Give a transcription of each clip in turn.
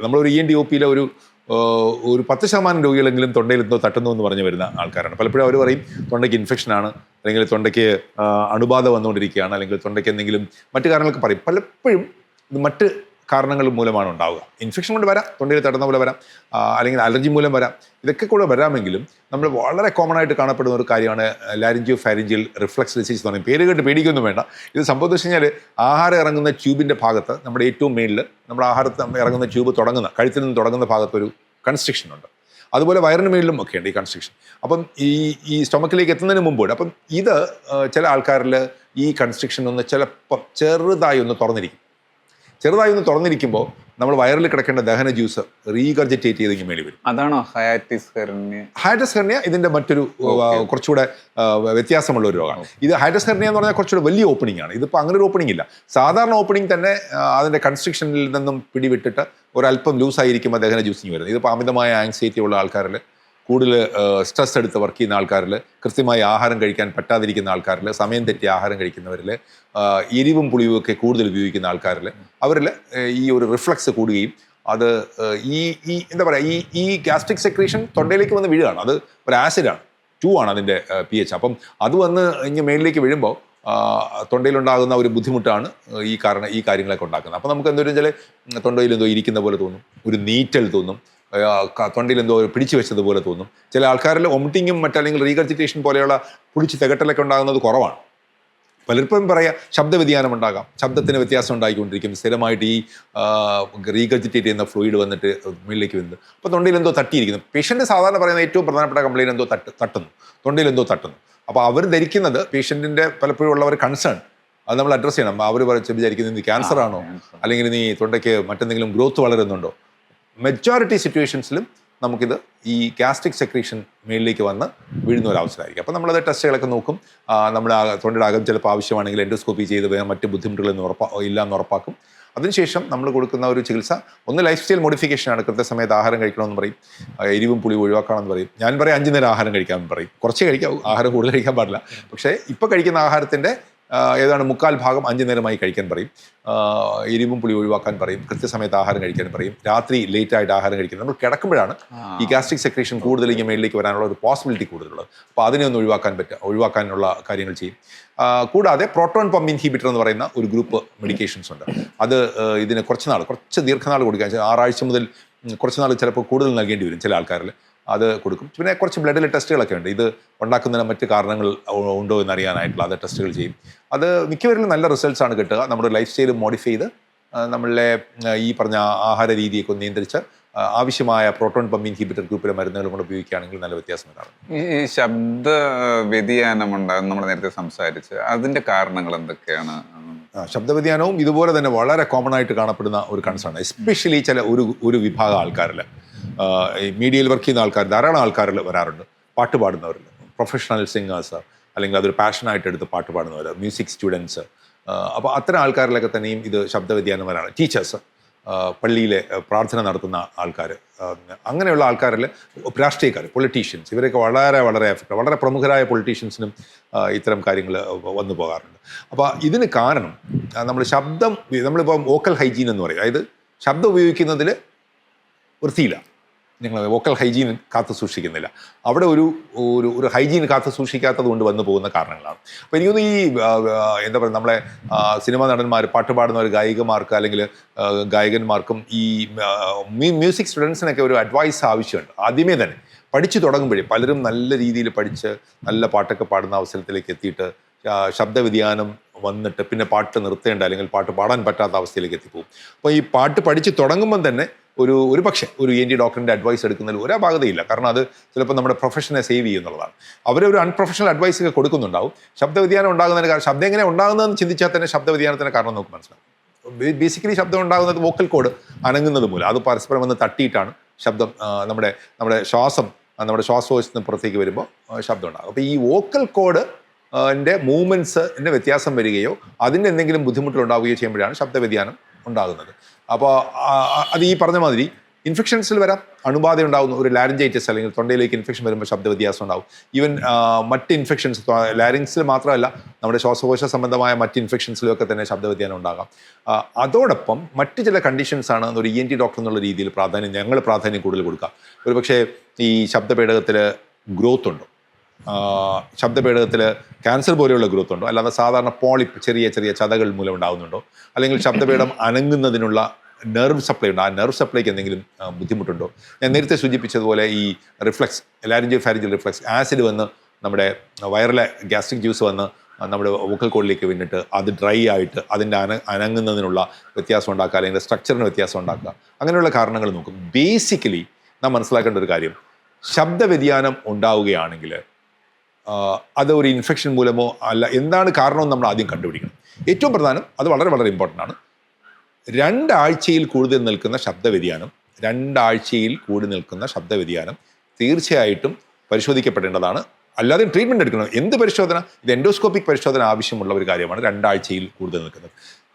നമ്മളൊരു ENT-OPയിലെ ഒരു 10% രോഗികളെങ്കിലും തൊണ്ടയിൽ എന്തോ തട്ടുന്നു എന്ന് പറഞ്ഞു വരുന്ന ആൾക്കാരാണ്. പലപ്പോഴും അവർ പറയും തൊണ്ടയ്ക്ക് ഇൻഫെക്ഷനാണ്, അല്ലെങ്കിൽ തൊണ്ടയ്ക്ക് അണുബാധ വന്നുകൊണ്ടിരിക്കുകയാണ്, അല്ലെങ്കിൽ തൊണ്ടയ്ക്ക് എന്തെങ്കിലും മറ്റു കാരണങ്ങളൊക്കെ പറയും. പലപ്പോഴും ഇത് മറ്റ് കാരണങ്ങൾ മൂലമാണ് ഉണ്ടാവുക. ഇൻഫെക്ഷൻ കൊണ്ട് വരാം, തൊണ്ടയിൽ തട്ടുന്ന പോലെ വരാം, അല്ലെങ്കിൽ അലർജി മൂലം വരാം. ഇതൊക്കെ കൂടെ വരാമെങ്കിലും നമ്മൾ വളരെ കോമൺ ആയിട്ട് കാണപ്പെടുന്ന ഒരു കാര്യമാണ് ലാരിഞ്ചിയോ ഫാരിഞ്ചിയൽ റിഫ്ലക്സ് ഡിസീസ് എന്ന് പറയും. പേര് കേട്ട് പേടിക്കൊന്നും വേണ്ട. ഇത് സംഭവം എന്ന് വെച്ച് കഴിഞ്ഞാൽ ആഹാരം ഇറങ്ങുന്ന ട്യൂബിൻ്റെ ഭാഗത്ത്, നമ്മുടെ ഏറ്റവും മേളിൽ നമ്മുടെ ആഹാരത്തിൽ ഇറങ്ങുന്ന ട്യൂബ് തുടങ്ങുന്ന, കഴുത്തിൽ നിന്ന് തുടങ്ങുന്ന ഭാഗത്ത് ഒരു കൺസ്ട്രിക്ഷൻ ഉണ്ട്. അതുപോലെ വയറിന് മേളിലും ഒക്കെ ഉണ്ട് ഈ കൺസ്ട്രിക്ഷൻ. അപ്പം ഈ സ്റ്റൊമക്കിലേക്ക് എത്തുന്നതിന് മുമ്പോട്ട്, അപ്പം ഇത് ചില ആൾക്കാരിൽ ഈ കൺസ്ട്രിക്ഷൻ ഒന്ന് ചിലപ്പം ചെറുതായി ഒന്ന് തുറന്നിരിക്കുമ്പോൾ നമ്മൾ വയറിൽ കിടക്കേണ്ട ദഹന ജ്യൂസ് റീഗർജിറ്റേറ്റ് ചെയ്ത് മേളി വരും. അതാണോ ഹയാറ്റിസ് ഹെർണിയ? ഹയാറ്റിസ് ഹെർണിയ ഇതിന്റെ മറ്റൊരു കുറച്ചുകൂടെ വ്യത്യാസമുള്ള ഒരു രോഗമാണ്. ഇത് ഹയാറ്റിസ് ഹെർണിയ എന്ന് പറഞ്ഞാൽ കുറച്ചുകൂടെ വലിയ ഓപ്പണിംഗ് ആണ്. ഇതിപ്പോൾ അങ്ങനെ ഒരു ഓപ്പണിംഗ് ഇല്ല. സാധാരണ ഓപ്പണിംഗ് തന്നെ അതിന്റെ കൺസ്ട്രിക്ഷനിൽ നിന്നും പിടിവിട്ടിട്ട് ഒരല്പം ലൂസായിരിക്കുമ്പോൾ ദഹന ജ്യൂസിങ് വരുന്നത്. ഇതിപ്പോൾ അമിതമായ ആങ്സൈറ്റി ഉള്ള ആൾക്കാരിൽ, കൂടുതൽ സ്ട്രെസ് എടുത്ത് വർക്ക് ചെയ്യുന്ന ആൾക്കാരിൽ, കൃത്യമായി ആഹാരം കഴിക്കാൻ പറ്റാതിരിക്കുന്ന ആൾക്കാരിൽ, സമയം തെറ്റി ആഹാരം കഴിക്കുന്നവരിൽ, എരിവും പുളിയും ഒക്കെ കൂടുതൽ ഉപയോഗിക്കുന്ന ആൾക്കാരിൽ, അവരിൽ ഈ ഒരു റിഫ്ലക്സ് കൂടുകയും അത് ഈ എന്താ പറയുക, ഈ ഗ്യാസ്ട്രിക് സെക്രീഷൻ തൊണ്ടയിലേക്ക് വന്ന് വീഴുകയാണ്. അത് ഒരു ആസിഡാണ്, 2 ആണ് അതിൻ്റെ pH. അപ്പം അത് വന്ന് ഇങ്ങനെ മേളിലേക്ക് വീഴുമ്പോൾ തൊണ്ടയിലുണ്ടാകുന്ന ഒരു ബുദ്ധിമുട്ടാണ് ഈ കാര്യങ്ങളൊക്കെ ഉണ്ടാക്കുന്നത്. അപ്പം നമുക്ക് എന്തൊരു വെച്ചാൽ തൊണ്ടയിൽ എന്തോ ഇരിക്കുന്ന പോലെ തോന്നും, ഒരു നീറ്റൽ തോന്നും, തൊണ്ടയിൽ എന്തോ പിടിച്ചു വെച്ചതുപോലെ തോന്നും. ചില ആൾക്കാരിൽ വൊമിറ്റിങ്ങും മറ്റല്ലെങ്കിൽ റീഗർജിറ്റേഷൻ പോലെയുള്ള പിടിച്ച് തികട്ടലൊക്കെ ഉണ്ടാകുന്നത് കുറവാണ്. പലർക്കും പറയാം ശബ്ദ വ്യതിയാനം ഉണ്ടാകാം, ശബ്ദത്തിന് വ്യത്യാസം ഉണ്ടായിക്കൊണ്ടിരിക്കും. സ്ഥിരമായിട്ട് ഈ റീഗർജിറ്റേറ്റ് ചെയ്യുന്ന ഫ്ലൂയിഡ് വന്നിട്ട് മുകളിലേക്ക് വരുന്നത്. അപ്പോൾ തൊണ്ടയിൽ എന്തോ തട്ടിയിരിക്കുന്നു. പേഷ്യൻ്റ് സാധാരണ പറയുന്ന ഏറ്റവും പ്രധാനപ്പെട്ട കംപ്ലയിൻറ്റ് എന്തോ തട്ടുന്നു, തൊണ്ടയിൽ എന്തോ തട്ടുന്നു. അപ്പോൾ അവർ ധരിക്കുന്നത്, പേഷ്യൻറ്റിൻ്റെ പലപ്പോഴും ഉള്ള ഒരു കൺസേൺ, അത് നമ്മൾ അഡ്രസ്സ് ചെയ്യണം. അവർ വിചാരിക്കുന്നത് ഇത് ക്യാൻസർ ആണോ, അല്ലെങ്കിൽ നീ തൊണ്ടയ്ക്ക് മറ്റെന്തെങ്കിലും ഗ്രോത്ത് വളരുന്നുണ്ടോ. മെജോറിറ്റി സിറ്റുവേഷൻസിലും നമുക്കിത് ഈ ഗ്യാസ്ട്രിക് സെക്രീഷൻ മേളിലേക്ക് വന്ന് വീഴുന്ന ഒരു അവസരമായിരിക്കും. അപ്പോൾ നമ്മളത് ടെസ്റ്റുകളൊക്കെ നോക്കും. നമ്മുടെ തൊണ്ടയുടെ അകം ചിലപ്പോൾ ആവശ്യമാണെങ്കിൽ എൻഡോസ്കോപ്പി ചെയ്ത് വേറെ മറ്റ് ബുദ്ധിമുട്ടുകളൊന്നും ഇല്ലാന്ന് ഉറപ്പാക്കും. അതിനുശേഷം നമ്മൾ കൊടുക്കുന്ന ഒരു ചികിത്സ ഒന്ന് ലൈഫ് സ്റ്റൈൽ മോഡിഫിക്കേഷനാണ്. കൃത്യസമയത്ത് ആഹാരം കഴിക്കണമെന്ന് പറയും, എരിവും പുളിയും ഒഴിവാക്കണമെന്ന് പറയും. ഞാൻ പറയും 5 നേരം ആഹാരം കഴിക്കാമെന്ന് പറയും. കുറച്ച് കഴിക്കാം, ആഹാരം കൂടുതൽ കഴിക്കാൻ പാടില്ല. പക്ഷേ ഇപ്പോൾ കഴിക്കുന്ന ആഹാരത്തിൻ്റെ ഏതാണ് 3/4 ഭാഗം 5 നേരമായി കഴിക്കാൻ പറയും. എരിവും പുളി ഒഴിവാക്കാൻ പറയും. കൃത്യസമയത്ത് ആഹാരം കഴിക്കാൻ പറയും. രാത്രി ലേറ്റായിട്ട് ആഹാരം കഴിക്കുന്നത്, നമ്മൾ കിടക്കുമ്പോഴാണ് ഈ ഗ്യാസ്ട്രിക് സെക്രീഷൻ കൂടുതൽ ഇങ്ങനെ മേളിലേക്ക് വരാനുള്ള ഒരു പോസിബിലിറ്റി കൂടുതലുള്ളത്. അപ്പോൾ അതിനെ ഒന്ന് ഒഴിവാക്കാനുള്ള കാര്യങ്ങൾ ചെയ്യും. കൂടാതെ പ്രോട്ടോൺ പമ്പ് ഇൻഹിബിറ്റർ എന്ന് പറയുന്ന ഒരു ഗ്രൂപ്പ് മെഡിക്കേഷൻസ് ഉണ്ട്. അത് ഇതിന് കുറച്ച് ദീർഘനാൾ കൊടുക്കാൻ, 6 ആഴ്ച മുതൽ കുറച്ച് നാൾ ചിലപ്പോൾ കൂടുതൽ നൽകേണ്ടി വരും ചില ആൾക്കാരിൽ. അത് കൊടുക്കും. പിന്നെ കുറച്ച് ബ്ലഡിലെ ടെസ്റ്റുകളൊക്കെ ഉണ്ട്. ഇത് ഉണ്ടാക്കുന്നതിന് മറ്റ് കാരണങ്ങൾ ഉണ്ടോ എന്നറിയാനായിട്ടുള്ള അത് ടെസ്റ്റുകൾ ചെയ്യും. അത് മിക്കവരിലും നല്ല റിസൾട്ട്സ് ആണ് കിട്ടുക. നമ്മുടെ ലൈഫ് സ്റ്റൈൽ മോഡിഫൈ ചെയ്ത് നമ്മളെ ഈ പറഞ്ഞ ആഹാര രീതിയൊക്കെ ഒന്ന് നിയന്ത്രിച്ച് ആവശ്യമായ പ്രോട്ടോൺ പമ്പ് ഇൻഹിബിറ്റർ ഗ്രൂപ്പിലെ മരുന്നുകൾ കൊണ്ട് ഉപയോഗിക്കുകയാണെങ്കിൽ നല്ല വ്യത്യാസം ഉണ്ടാകും. ഈ ശബ്ദ വ്യതിയാനം ഉണ്ടാകും, നമ്മൾ നേരത്തെ സംസാരിച്ച്, അതിൻ്റെ കാരണങ്ങൾ എന്തൊക്കെയാണ്? ശബ്ദ വ്യതിയാനവും ഇതുപോലെ തന്നെ വളരെ കോമൺ ആയിട്ട് കാണപ്പെടുന്ന ഒരു കൺസേൺ, എസ്പെഷ്യലി ചില ഒരു വിഭാഗം ആൾക്കാരിൽ, ഈ മീഡിയയിൽ വർക്ക് ചെയ്യുന്ന ആൾക്കാർ, ധാരാളം ആൾക്കാരിൽ വരാറുണ്ട്. പാട്ട് പാടുന്നവരിൽ, പ്രൊഫഷണൽ സിംഗേഴ്സ്, അല്ലെങ്കിൽ അതൊരു പാഷനായിട്ട് എടുത്ത് പാട്ട് പാടുന്നവർ, മ്യൂസിക് സ്റ്റുഡൻസ്. അപ്പോൾ അത്തരം ആൾക്കാരിലൊക്കെ തന്നെയും ഇത് ശബ്ദ വ്യതിയാനം വരാണ്. ടീച്ചേഴ്സ്, പള്ളിയിലെ പ്രാർത്ഥന നടത്തുന്ന ആൾക്കാർ, അങ്ങനെയുള്ള ആൾക്കാരിൽ രാഷ്ട്രീയക്കാർ, പൊളിറ്റീഷ്യൻസ്, ഇവരൊക്കെ വളരെ എഫക്റ്റ്, വളരെ പ്രമുഖരായ പൊളിറ്റീഷ്യൻസിനും ഇത്തരം കാര്യങ്ങൾ വന്നു പോകാറുണ്ട്. അപ്പോൾ ഇതിന് കാരണം നമ്മളിപ്പോൾ വോക്കൽ ഹൈജീൻ എന്ന് പറയും. അതായത് ശബ്ദം ഉപയോഗിക്കുന്നതിൽ വൃത്തിയില്ല, നിങ്ങൾ വോക്കൽ ഹൈജീൻ കാത്തു സൂക്ഷിക്കുന്നില്ല. അവിടെ ഒരു ഹൈജീൻ കാത്തു സൂക്ഷിക്കാത്തത് കൊണ്ട് വന്നു പോകുന്ന കാരണങ്ങളാണ്. അപ്പോൾ എനിക്കൊന്ന് ഈ എന്താ പറയുക, നമ്മളെ സിനിമാ നടന്മാർ, പാട്ട് പാടുന്നവർ, ഗായികമാർക്ക് അല്ലെങ്കിൽ ഗായകന്മാർക്കും ഈ മ്യൂസിക് സ്റ്റുഡൻസിനൊക്കെ ഒരു അഡ്വൈസ് ആവശ്യമുണ്ട്. ആദ്യമേ തന്നെ പഠിച്ചു തുടങ്ങുമ്പോഴേ പലരും നല്ല രീതിയിൽ പഠിച്ച് നല്ല പാട്ടൊക്കെ പാടുന്ന അവസരത്തിലേക്ക് എത്തിയിട്ട് ശബ്ദ വ്യതിയാനം വന്നിട്ട് പിന്നെ പാട്ട് നിർത്തേണ്ട അല്ലെങ്കിൽ പാട്ട് പാടാൻ പറ്റാത്ത അവസ്ഥയിലേക്ക് എത്തിപ്പോകും. അപ്പോൾ ഈ പാട്ട് പഠിച്ച് തുടങ്ങുമ്പം തന്നെ ഒരു പക്ഷേ ഒരു ENT ഡോക്ടറിൻ്റെ അഡ്വൈസ് എടുക്കുന്നതിൽ ഒരു അപാകതയില്ല. കാരണം അത് ചിലപ്പോൾ നമ്മുടെ പ്രൊഫഷനെ സേവ് ചെയ്യുന്നുള്ളതാണ്. അവരൊരു അൺപ്രൊഫഷണൽ അഡ്വൈസ് ഒക്കെ കൊടുക്കുന്നുണ്ടാവും. ശബ്ദ വ്യതിയാനം ഉണ്ടാകുന്നതിന് കാരണം, ശബ്ദം എങ്ങനെ ഉണ്ടാകുന്നതെന്ന് ചിന്തിച്ചാൽ തന്നെ ശബ്ദ വ്യതിയാനത്തിൻ്റെ കാരണം നമുക്ക് മനസ്സിലാവും. ബേസിക്കലി ശബ്ദം ഉണ്ടാകുന്നത് വോക്കൽ കോഡ് അനങ്ങുന്നത് മൂലം, അത് പരസ്പരം വന്ന് തട്ടിയിട്ടാണ് ശബ്ദം, നമ്മുടെ ശ്വാസോച്ഛത്തിന് പുറത്തേക്ക് വരുമ്പോൾ ശബ്ദം ഉണ്ടാകും. അപ്പോൾ ഈ വോക്കൽ കോഡ് മൂവ്മെൻറ്റ്സിൻ്റെ വ്യത്യാസം വരികയോ അതിൻ്റെ എന്തെങ്കിലും ബുദ്ധിമുട്ടുകൾ ഉണ്ടാവുകയോ ചെയ്യുമ്പോഴാണ് ശബ്ദ വ്യതിയാനം ഉണ്ടാകുന്നത്. അപ്പോൾ അത് ഈ പറഞ്ഞ മാതിരി ഇൻഫെക്ഷൻസിൽ വരാം, അണുബാധ ഉണ്ടാകുന്നു, ഒരു ലാരിഞ്ചൈറ്റിസ് അല്ലെങ്കിൽ തൊണ്ടയിലേക്ക് ഇൻഫെക്ഷൻ വരുമ്പോൾ ശബ്ദ വ്യത്യാസം ഉണ്ടാവും. ഈവൻ മറ്റ് ഇൻഫെക്ഷൻസ് ലാരിങ്സിൽ മാത്രമല്ല നമ്മുടെ ശ്വാസകോശ സംബന്ധമായ മറ്റ് ഇൻഫെക്ഷൻസിലൊക്കെ തന്നെ ശബ്ദ വ്യതിയാനം ഉണ്ടാകാം. അതോടൊപ്പം മറ്റ് ചില കണ്ടീഷൻസാണ് ഒരു ENT ഡോക്ടർ എന്നുള്ള രീതിയിൽ ഞങ്ങൾ പ്രാധാന്യം കൂടുതൽ കൊടുക്കുക. ഒരു പക്ഷേ ഈ ശബ്ദപേടകത്തിൽ ഗ്രോത്ത് ഉണ്ടോ, ശബ്ദപേടകത്തിൽ ക്യാൻസർ പോലെയുള്ള ഗ്രോത്ത് ഉണ്ടോ, അല്ലാതെ സാധാരണ പോളിപ്പ് ചെറിയ ചെറിയ ചതകൾ മൂലം ഉണ്ടാകുന്നുണ്ടോ, അല്ലെങ്കിൽ ശബ്ദപേടം അനങ്ങുന്നതിനുള്ള നെർവ് സപ്ലൈ ഉണ്ട്, ആ നെർവ് സപ്ലൈക്ക് എന്തെങ്കിലും ബുദ്ധിമുട്ടുണ്ടോ. ഞാൻ നേരത്തെ സൂചിപ്പിച്ചതുപോലെ ഈ reflux laryngo pharyngeal reflux acid വന്ന് നമ്മുടെ വയറിലെ ഗ്യാസ്ട്രിക് ജ്യൂസ് വന്ന് നമ്മുടെ വോക്കൽ കോഡിലേക്ക് വീണിട്ട് അത് ഡ്രൈ ആയിട്ട് അതിൻ്റെ അനങ്ങുന്നതിനുള്ള വ്യത്യാസം ഉണ്ടാക്കുക, അല്ലെങ്കിൽ സ്ട്രക്ചറിന് വ്യത്യാസം ഉണ്ടാക്കുക, അങ്ങനെയുള്ള കാരണങ്ങൾ നോക്കും. ബേസിക്കലി നാം മനസ്സിലാക്കേണ്ട ഒരു കാര്യം, ശബ്ദ വ്യതിയാനം ഉണ്ടാവുകയാണെങ്കിൽ അത് ഒരു ഇൻഫെക്ഷൻ മൂലമോ അല്ല, എന്താണ് കാരണമെന്ന് നമ്മൾ ആദ്യം കണ്ടുപിടിക്കണം. ഏറ്റവും പ്രധാനം, അത് വളരെ വളരെ ഇമ്പോർട്ടൻ്റ് ആണ്, 2 ആഴ്ചയിൽ കൂടുതൽ നിൽക്കുന്ന ശബ്ദവ്യതിയാനം, 2 ആഴ്ചയിൽ കൂടി നിൽക്കുന്ന ശബ്ദവ്യതിയാനം തീർച്ചയായിട്ടും പരിശോധിക്കപ്പെടേണ്ടതാണ്. അല്ലാതെ ട്രീറ്റ്മെൻറ്റ് എടുക്കണം. എന്ത് പരിശോധന? ഇത് എൻഡോസ്കോപ്പിക് പരിശോധന ആവശ്യമുള്ള ഒരു കാര്യമാണ്. 2 ആഴ്ചയിൽ കൂടുതൽ നിൽക്കുന്നത്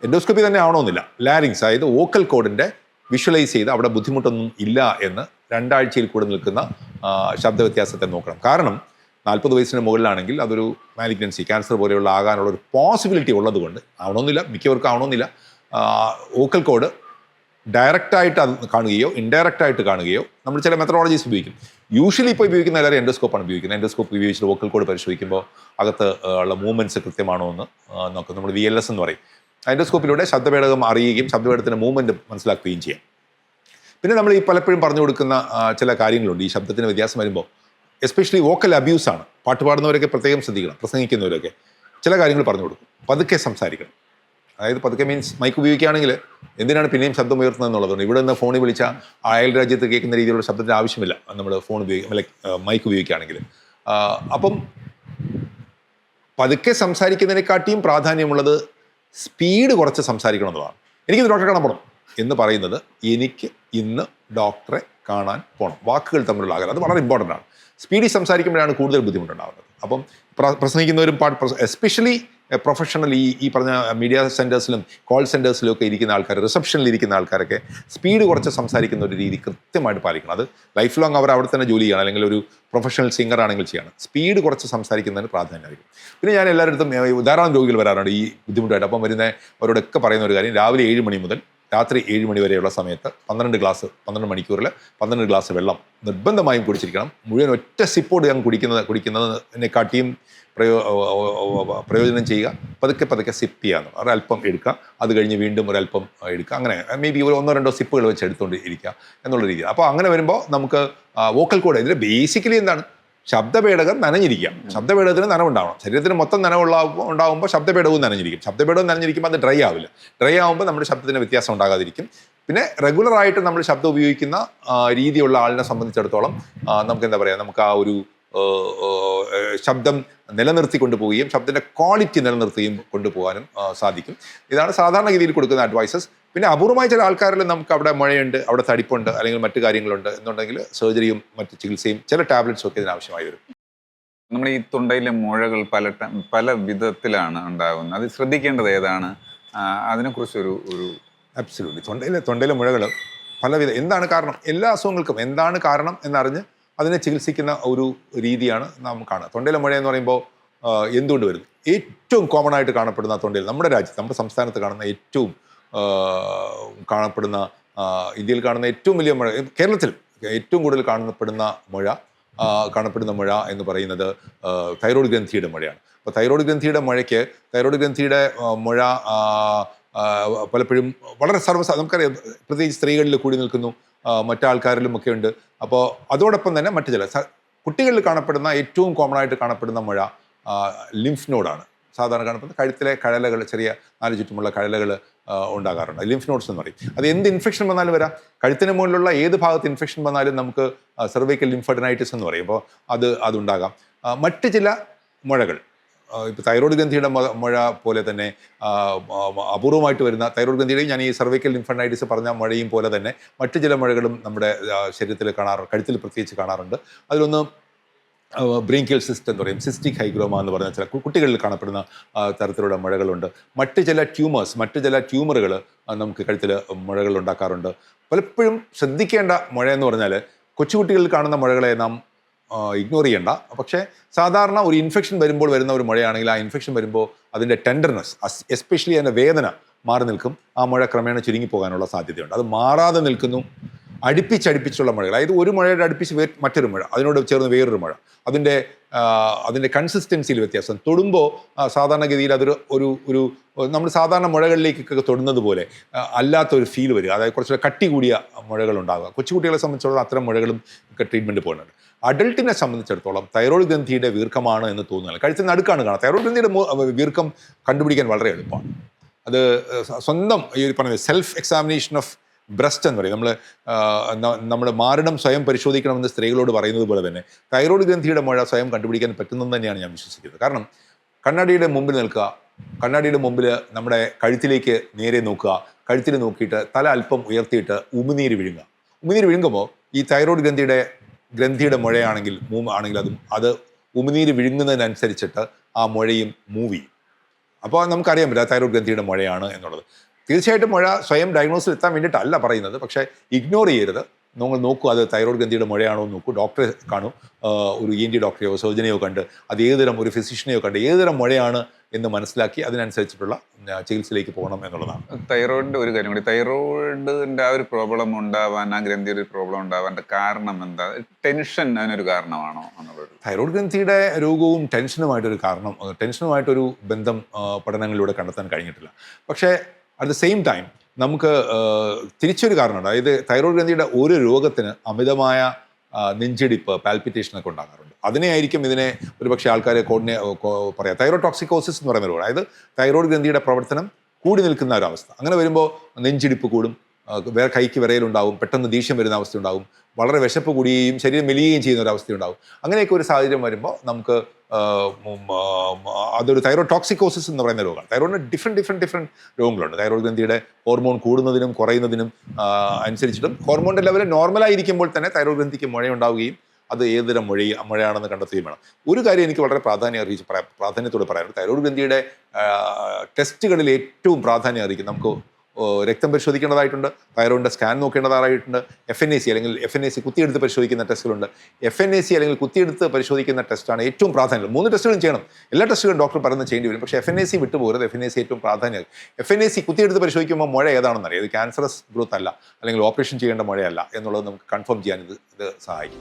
എൻഡോസ്കോപ്പി തന്നെ ആവണമെന്നില്ല. ലാരിങ്സ്, അതായത് വോക്കൽ കോഡിൻ്റെ വിഷ്വലൈസ് ചെയ്ത് അവിടെ ബുദ്ധിമുട്ടൊന്നും ഇല്ല എന്ന് 2 ആഴ്ചയിൽ കൂടെ നിൽക്കുന്ന ശബ്ദ വ്യത്യാസത്തെ നോക്കണം. കാരണം 40 വയസ്സിന് മുകളിലാണെങ്കിൽ അതൊരു മാലിഗ്നൻസി, ക്യാൻസർ പോലെയുള്ള ആകാനുള്ള ഒരു പോസിബിലിറ്റി ഉള്ളതുകൊണ്ട്, ആവണമെന്നില്ല, മിക്കവർക്കും ആവണമെന്നില്ല, വോക്കൽ കോഡ് ഡയറക്റ്റായിട്ട് അത് കാണുകയോ ഇൻഡയറക്റ്റായിട്ട് കാണുകയോ നമ്മൾ ചില മെത്തഡോളജീസ് ഉപയോഗിക്കും. യൂഷ്വലി ഇപ്പോൾ ഉപയോഗിക്കുന്ന എല്ലാവരും എൻഡോസ്കോപ്പാണ് ഉപയോഗിക്കുന്നത്. എൻഡോസ്കോപ്പ് ഉപയോഗിച്ചിട്ട് വോക്കൽ കോഡ് പരിശോധിക്കുമ്പോൾ അകത്ത് ഉള്ള മൂവ്മെൻറ്റ്സ് കൃത്യമാണോ എന്ന് നോക്കും. നമ്മൾ VLS എന്ന് പറയും. എൻഡോസ്കോപ്പിലൂടെ ശബ്ദപേടകം അറിയുകയും ശബ്ദപേടകത്തിൻ്റെ മൂവ്മെൻറ്റ് മനസ്സിലാക്കുകയും ചെയ്യാം. പിന്നെ നമ്മൾ ഈ പലപ്പോഴും പറഞ്ഞു കൊടുക്കുന്ന ചില കാര്യങ്ങളുണ്ട്. ഈ ശബ്ദത്തിന് വ്യത്യാസം വരുമ്പോൾ എസ്പെഷ്യലി വോക്കൽ അബ്യൂസാണ്. പാട്ട് പാടുന്നവരൊക്കെ പ്രത്യേകം ശ്രദ്ധിക്കണം, പ്രസംഗിക്കുന്നവരൊക്കെ ചില കാര്യങ്ങൾ പറഞ്ഞു കൊടുക്കും. പതുക്കെ സംസാരിക്കണം. അതായത് പതുക്കെ മീൻസ് മൈക്ക് ഉപയോഗിക്കുകയാണെങ്കിൽ എന്തിനാണ് പിന്നെയും ശബ്ദം ഉയർത്തുന്നത് എന്നുള്ളതുകൊണ്ട് ഇവിടെ നിന്ന് ഫോണിൽ വിളിച്ചാൽ അയൽ രാജ്യത്ത് കേൾക്കുന്ന രീതിയിലുള്ള ശബ്ദത്തിൻ്റെ ആവശ്യമില്ല നമ്മൾ ഫോൺ മൈക്ക് ഉപയോഗിക്കുകയാണെങ്കിൽ. അപ്പം പതുക്കെ സംസാരിക്കുന്നതിനെക്കാട്ടിയും പ്രാധാന്യമുള്ളത് സ്പീഡ് കുറച്ച് സംസാരിക്കണം എന്നുള്ളതാണ്. എനിക്കിന്ന് ഡോക്ടറെ കാണാൻ പോകണം എന്ന് പറയുന്നത് എനിക്ക് ഇന്ന് ഡോക്ടറെ കാണാൻ പോകണം, വാക്കുകൾ തമ്മിലുള്ള അകലം അത് വളരെ ഇമ്പോർട്ടൻ്റ് ആണ്. സ്പീഡിൽ സംസാരിക്കുമ്പോഴാണ് കൂടുതൽ ബുദ്ധിമുട്ടുണ്ടാകുന്നത്. അപ്പം പ്രസംഗിക്കുന്നവരും എസ്പെഷ്യലി പ്രൊഫഷണൽ ഈ പറഞ്ഞ മീഡിയ സെൻറ്റേഴ്സിലും കോൾ സെൻറ്റേഴ്സിലും ഒക്കെ ഇരിക്കുന്ന ആൾക്കാർ, റിസപ്ഷനിൽ ഇരിക്കുന്ന ആൾക്കാരൊക്കെ സ്പീഡ് കുറച്ച് സംസാരിക്കുന്ന ഒരു രീതി കൃത്യമായിട്ട് പാലിക്കണം. അത് ലൈഫ് ലോങ് അവർ അവിടെ തന്നെ ജോലി ചെയ്യണം, അല്ലെങ്കിൽ ഒരു പ്രൊഫഷണൽ സിംഗർ ആണെങ്കിൽ ചെയ്യണം. സ്പീഡ് കുറച്ച് സംസാരിക്കുന്നതിന് പ്രാധാന്യമായിരിക്കും. പിന്നെ ഞാൻ എല്ലാവരുടെ ധാരാളം രോഗികൾ വരാറുണ്ട് ഈ ബുദ്ധിമുട്ടായിട്ട്. അപ്പം അവരോടൊക്കെ പറയുന്ന ഒരു കാര്യം, രാവിലെ 7 മണി മുതൽ രാത്രി 7 മണി വരെയുള്ള സമയത്ത് 12 മണിക്കൂറിൽ 12 ഗ്ലാസ് വെള്ളം നിർബന്ധമായും കുടിച്ചിരിക്കണം. മുഴുവൻ ഒറ്റ സിപ്പോട് ഞാൻ കുടിക്കുന്നതിനെക്കാട്ടിയും പ്രയോജനം ചെയ്യുക. പതുക്കെ സിപ്പ് ചെയ്യാന്ന്, ഒരല്പം എടുക്കുക, അത് കഴിഞ്ഞ് വീണ്ടും ഒരല്പം എടുക്കുക, അങ്ങനെ മേ ബി 1-2 സിപ്പുകൾ വെച്ച് എടുത്തുകൊണ്ട് ഇരിക്കുക എന്നുള്ള രീതി. അപ്പോൾ അങ്ങനെ വരുമ്പോൾ നമുക്ക് വോക്കൽ കോഡ്, ഇതിൽ ബേസിക്കലി എന്താണ്, ശബ്ദപേടകം നനഞ്ഞിരിക്കുക. ശബ്ദപേടകത്തിന് നനവുണ്ടാവണം. ശരീരത്തിന് മൊത്തം ഉണ്ടാകുമ്പോൾ ശബ്ദപേടകവും നനഞ്ഞിരിക്കും. ശബ്ദപേടകം നനഞ്ഞിരിക്കുമ്പോൾ അത് ഡ്രൈ ആവില്ല. ഡ്രൈ ആകുമ്പോൾ നമ്മുടെ ശബ്ദത്തിന് വ്യത്യാസം ഉണ്ടാകാതിരിക്കും. പിന്നെ റെഗുലറായിട്ട് നമ്മൾ ശബ്ദം ഉപയോഗിക്കുന്ന രീതിയുള്ള ആളിനെ സംബന്ധിച്ചിടത്തോളം നമുക്ക് എന്താ പറയുക, നമുക്ക് ആ ഒരു ശബ്ദം നിലനിർത്തി കൊണ്ടുപോവുകയും ശബ്ദത്തിൻ്റെ ക്വാളിറ്റി നിലനിർത്തുകയും കൊണ്ടുപോകാനും സാധിക്കും. ഇതാണ് സാധാരണ രീതിയിൽ കൊടുക്കുന്ന അഡ്വൈസസ്. പിന്നെ അപൂർവമായ ചില ആൾക്കാരിൽ നമുക്ക് അവിടെ മുഴയുണ്ട്, അവിടെ തടിപ്പുണ്ട്, അല്ലെങ്കിൽ മറ്റു കാര്യങ്ങളുണ്ട് എന്നുണ്ടെങ്കിൽ സർജറിയും മറ്റ് ചികിത്സയും ചില ടാബ്ലറ്റ്സും ഒക്കെ ഇതിനാവശ്യമായി വരും. നമ്മൾ ഈ തൊണ്ടയിലെ മുഴകൾ പല വിധത്തിലാണ് ഉണ്ടാകുന്നത്. അത് ശ്രദ്ധിക്കേണ്ടത് ഏതാണ്? അതിനെക്കുറിച്ചൊരു അബ്സല്യൂട്ട്ലി. തൊണ്ടയിലെ മുഴകൾ പലവിധ, എന്താണ് കാരണം, എല്ലാ അസുഖങ്ങൾക്കും എന്താണ് കാരണം എന്നറിഞ്ഞ് അതിനെ ചികിത്സിക്കുന്ന ഒരു രീതിയാണ് നാം കാണുക. തൊണ്ടയിലെ മുഴ എന്ന് പറയുമ്പോൾ എന്തുകൊണ്ട് വരുന്നു? ഏറ്റവും കോമൺ ആയിട്ട് കാണപ്പെടുന്ന തൊണ്ടയിൽ, നമ്മുടെ രാജ്യത്ത്, നമ്മുടെ സംസ്ഥാനത്ത് കാണുന്ന ഏറ്റവും കാണപ്പെടുന്ന, ഇന്ത്യയിൽ കാണുന്ന ഏറ്റവും വലിയ മുഴ, കേരളത്തിൽ ഏറ്റവും കൂടുതൽ കാണപ്പെടുന്ന മുഴ എന്ന് പറയുന്നത് തൈറോയ്ഡ് ഗ്രന്ഥിയുടെ മുഴയാണ്. അപ്പോൾ തൈറോയ്ഡ് ഗ്രന്ഥിയുടെ മുഴ പലപ്പോഴും വളരെ നമുക്കറിയാം, പ്രത്യേകിച്ച് സ്ത്രീകളിൽ കൂടി നിൽക്കുന്നു, മറ്റാൾക്കാരിലും ഒക്കെ ഉണ്ട്. അപ്പോൾ അതോടൊപ്പം തന്നെ മറ്റു ചില കുട്ടികളിൽ കാണപ്പെടുന്ന ഏറ്റവും കോമൺ ആയിട്ട് കാണപ്പെടുന്ന മുഴ ലിംഫ് നോഡാണ്. സാധാരണ കാണപ്പെടുന്ന കഴുത്തിലെ കഴലകൾ, ചെറിയ 4 ചുറ്റുമുള്ള കഴലകൾ ഉണ്ടാകാറുണ്ട്. ലിംഫ് നോഡ്സ് എന്ന് പറയും. അത് എന്ത് ഇൻഫെക്ഷൻ വന്നാലും വരാം. കഴുത്തിന് മുകളിലുള്ള ഏത് ഭാഗത്ത് ഇൻഫെക്ഷൻ വന്നാലും നമുക്ക് സെർവൈക്കൽ ലിംഫഡനൈറ്റിസ് എന്ന് പറയും. അപ്പോൾ അതുണ്ടാകാം. മറ്റ് ചില മുഴകൾ, ഇപ്പോൾ തൈറോയ്ഡ് ഗ്രന്ഥിയുടെ മുഴ പോലെ തന്നെ അപൂർവമായിട്ട് വരുന്ന തൈറോയ്ഡ് ഗ്രന്ഥിയുടെയും ഞാൻ ഈ സെർവൈക്കൽ ലിംഫഡനൈറ്റിസ് പറഞ്ഞ മുഴയും പോലെ തന്നെ മറ്റ് ചില മുഴകളും നമ്മുടെ ശരീരത്തിൽ കഴുത്തിൽ പ്രത്യേകിച്ച് കാണാറുണ്ട്. അതിലൊന്ന് ബ്രേങ്കിയൽ സിസ്റ്റ് എന്ന് പറയും, സിസ്റ്റിക് ഹൈഗ്രോമ എന്ന് പറഞ്ഞ ചില കുട്ടികളിൽ കാണപ്പെടുന്ന തരത്തിലുള്ള മുഴകളുണ്ട്. മറ്റ് ചില ട്യൂമറുകൾ നമുക്ക് കഴുത്തിൽ മുഴകൾ ഉണ്ടാക്കാറുണ്ട്. പലപ്പോഴും ശ്രദ്ധിക്കേണ്ട മുഴ എന്ന് പറഞ്ഞാൽ കൊച്ചുകുട്ടികളിൽ കാണുന്ന മുഴകളെ നാം ഇഗ്നോർ ചെയ്യേണ്ട. പക്ഷേ സാധാരണ ഒരു ഇൻഫെക്ഷൻ വരുമ്പോൾ വരുന്ന ഒരു മുഴയാണെങ്കിൽ ആ ഇൻഫെക്ഷൻ വരുമ്പോൾ അതിൻ്റെ ടെൻഡർനെസ്, എസ്പെഷ്യലി അതിൻ്റെ വേദന മാറി നിൽക്കും. ആ മുഴ ക്രമേണ ചുരുങ്ങിപ്പോകാനുള്ള സാധ്യതയുണ്ട്. അത് മാറാതെ നിൽക്കുന്നു അടുപ്പിച്ചുള്ള മുഴകൾ, അതായത് ഒരു മുഴയുടെ അടുപ്പിച്ച് മറ്റൊരു മുഴ, അതിനോട് ചേർന്ന് വേറൊരു മുഴ, അതിൻ്റെ കൺസിസ്റ്റൻസിയിൽ വ്യത്യാസം. തൊടുമ്പോൾ സാധാരണഗതിയിൽ അതൊരു ഒരു നമ്മൾ സാധാരണ മുഴകളിലേക്കൊക്കെ തൊടുന്നത് പോലെ അല്ലാത്തൊരു ഫീൽ വരിക, അതായത് കുറച്ചുകൂടെ കട്ടി കൂടിയ മുഴകൾ ഉണ്ടാകുക. കൊച്ചുകുട്ടികളെ സംബന്ധിച്ചിടത്തോളം അത്തരം മുഴകളും ഒക്കെ ട്രീറ്റ്മെൻറ്റ് പോകുന്നുണ്ട്. അഡൾട്ടിനെ സംബന്ധിച്ചിടത്തോളം തൈറോയ്ഡ് ഗ്രന്ഥിയുടെ വീർക്കമാണ് എന്ന് തോന്നുന്നില്ല. കഴുത്തിന് നടുക്കാണ് കാണുക. തൈറോയ്ഡ് ഗ്രന്ഥിയുടെ വീർക്കം കണ്ടുപിടിക്കാൻ വളരെ എളുപ്പമാണ്. അത് സ്വന്തം ഈ ഒരു പറഞ്ഞത് സെൽഫ് എക്സാമിനേഷൻ ഓഫ് ബ്രസ്റ്റ് എന്ന് പറയും. നമ്മുടെ മാറിടം സ്വയം പരിശോധിക്കണമെന്ന് സ്ത്രീകളോട് പറയുന്നത് പോലെ തന്നെ തൈറോയ്ഡ് ഗ്രന്ഥിയുടെ മുഴ സ്വയം കണ്ടുപിടിക്കാൻ പറ്റുന്നത് തന്നെയാണ് ഞാൻ വിശ്വസിക്കുന്നത്. കാരണം കണ്ണാടിയുടെ മുമ്പിൽ നിൽക്കുക, കണ്ണാടിയുടെ മുമ്പിൽ നമ്മുടെ കഴുത്തിലേക്ക് നേരെ നോക്കുക, കഴുത്തിൽ നോക്കിയിട്ട് തല അല്പം ഉയർത്തിയിട്ട് ഉമിനീര് വിഴുങ്ങുക. ഉമിനീര് വിഴുങ്ങുമ്പോൾ ഈ തൈറോയ്ഡ് ഗ്രന്ഥിയുടെ മുഴയാണെങ്കിൽ അത് ഉമിനീര് വിഴുങ്ങുന്നതിനനുസരിച്ചിട്ട് ആ മുഴയും മൂവ് ചെയ്യും. അപ്പോൾ നമുക്കറിയാൻ പറ്റില്ല തൈറോയ്ഡ് ഗ്രന്ഥിയുടെ മുഴയാണ് എന്നുള്ളത്. തീർച്ചയായിട്ടും മുഴ സ്വയം ഡയഗ്നോസിൽ എത്താൻ വേണ്ടിയിട്ടല്ല പറയുന്നത്, പക്ഷേ ഇഗ്നോർ ചെയ്യരുത്. നമ്മൾ നോക്കൂ, അത് തൈറോയ്ഡ് ഗ്രന്ഥിയുടെ മുഴയാണോ എന്ന് നോക്കൂ, ഡോക്ടറെ കാണൂ, ഒരു ENT ഡോക്ടറെയോ സർജനെയോ കണ്ട് അത് ഏതുതരം ഒരു ഫിസിഷ്യനെയോ കണ്ട് ഏതുതരം മുഴയാണ് എന്ന് മനസ്സിലാക്കി അതിനനുസരിച്ചിട്ടുള്ള ചികിത്സയിലേക്ക് പോകണം എന്നുള്ളതാണ്. തൈറോയിഡിന്റെ ഒരു കാര്യം കൂടി, തൈറോയിഡിന്റെ ആ ഒരു പ്രോബ്ലം ഉണ്ടാവാൻ, ആ ഗ്രന്ഥിയുടെ ഒരു പ്രോബ്ലം ഉണ്ടാവാൻ്റെ കാരണം എന്താ? ടെൻഷൻ അതിനൊരു കാരണമാണോ എന്നുള്ളത്? തൈറോയ്ഡ് ഗ്രന്ഥിയുടെ രോഗവും ടെൻഷനുമായിട്ടൊരു ബന്ധം പഠനങ്ങളിലൂടെ കണ്ടെത്താൻ കഴിഞ്ഞിട്ടില്ല. പക്ഷേ അറ്റ് ദ സെയിം ടൈം നമുക്ക് തിരിച്ചൊരു കാരണമുണ്ട്. അതായത് തൈറോയ്ഡ് ഗ്രന്ഥിയുടെ ഒരു രോഗത്തിന് അമിതമായ നെഞ്ചിടിപ്പ്, പാൽപിറ്റേഷനൊക്കെ ഉണ്ടാകാറുണ്ട്. അതിനെയായിരിക്കും ഇതിനെ ഒരുപക്ഷെ ആൾക്കാർ പറയാം തൈറോയ്ഡ് ടോക്സിക്കോസിസ് എന്ന് പറയുന്ന രോഗം. അതായത് തൈറോയ്ഡ് ഗ്രന്ഥിയുടെ പ്രവർത്തനം കൂടി നിൽക്കുന്ന ഒരവസ്ഥ. അങ്ങനെ വരുമ്പോൾ നെഞ്ചിടിപ്പ് കൂടും, കൈക്ക് വിറയലുണ്ടാവും, പെട്ടെന്ന് ദേഷ്യം വരുന്ന അവസ്ഥ ഉണ്ടാവും, വളരെ വിശപ്പ് കൂടുകയും ശരീരം മെലിയുകയും ചെയ്യുന്ന ഒരു അവസ്ഥയുണ്ടാവും. അങ്ങനെയൊക്കെ ഒരു സാഹചര്യം വരുമ്പോൾ നമുക്ക് അതൊരു തൈറോയ്ഡ് ടോക്സിക്കോസിസ് എന്ന് പറയുന്ന രോഗമാണ്. തൈറോയിഡിന് ഡിഫറെൻറ്റ് രോഗങ്ങളുണ്ട്. തൈറോയ്ഡ് ഗ്രന്ഥിയുടെ ഹോർമോൺ കൂടുന്നതിനും കുറയുന്നതിനും അനുസരിച്ചിട്ടും ഹോർമോണിൻ്റെ ലെവൽ നോർമലായിരിക്കുമ്പോൾ തന്നെ തൈറോയ്ഡ് ഗ്രന്ഥിക്ക് മുഴയുണ്ടാവുകയും അത് ഏതുതരം മുഴയാണെന്ന് കണ്ടെത്തുകയും വേണം. ഒരു കാര്യം എനിക്ക് വളരെ പ്രാധാന്യത്തോടെ പറയാനുണ്ട്. തൈറോയ്ഡ് ഗ്രന്ഥിയുടെ ടെസ്റ്റുകളിൽ ഏറ്റവും പ്രാധാന്യം അറിയിക്കും. നമുക്ക് രക്തം പരിശോധിക്കേണ്ടതായിട്ടുണ്ട്, തൈറോയിഡിൻ്റെ സ്കാൻ നോക്കേണ്ടതായിട്ടുണ്ട്, FNAC അല്ലെങ്കിൽ FNAC കുത്തിയെടുത്ത് പരിശോധിക്കുന്ന ടെസ്റ്റുകളുണ്ട്. FNAC അല്ലെങ്കിൽ കുത്തിയെടുത്ത് പരിശോധിക്കുന്ന ടെസ്റ്റാണ് ഏറ്റവും പ്രാധാന്യം. 3 ടെസ്റ്റുകളും ചെയ്യണം. എല്ലാ ടെസ്റ്റുകളും ഡോക്ടർ പറയുന്നത് ചെയ്യേണ്ടി വരും. പക്ഷേ FNAC വിട്ടുപോകരുത്. FNAC ഏറ്റവും പ്രാധാന്യം. FNAC കുത്തിയെടുത്ത് പരിശോധിക്കുമ്പോൾ മുഴ ഏതാണെന്ന് അറിയാം. ഇത് ക്യാൻസറസ് ഗ്രോത്ത് അല്ല, അല്ലെങ്കിൽ ഓപ്പറേഷൻ ചെയ്യേണ്ട മുഴയല്ല എന്നുള്ളത് നമുക്ക് കൺഫേം ചെയ്യാൻ ഇത് സഹായിക്കും.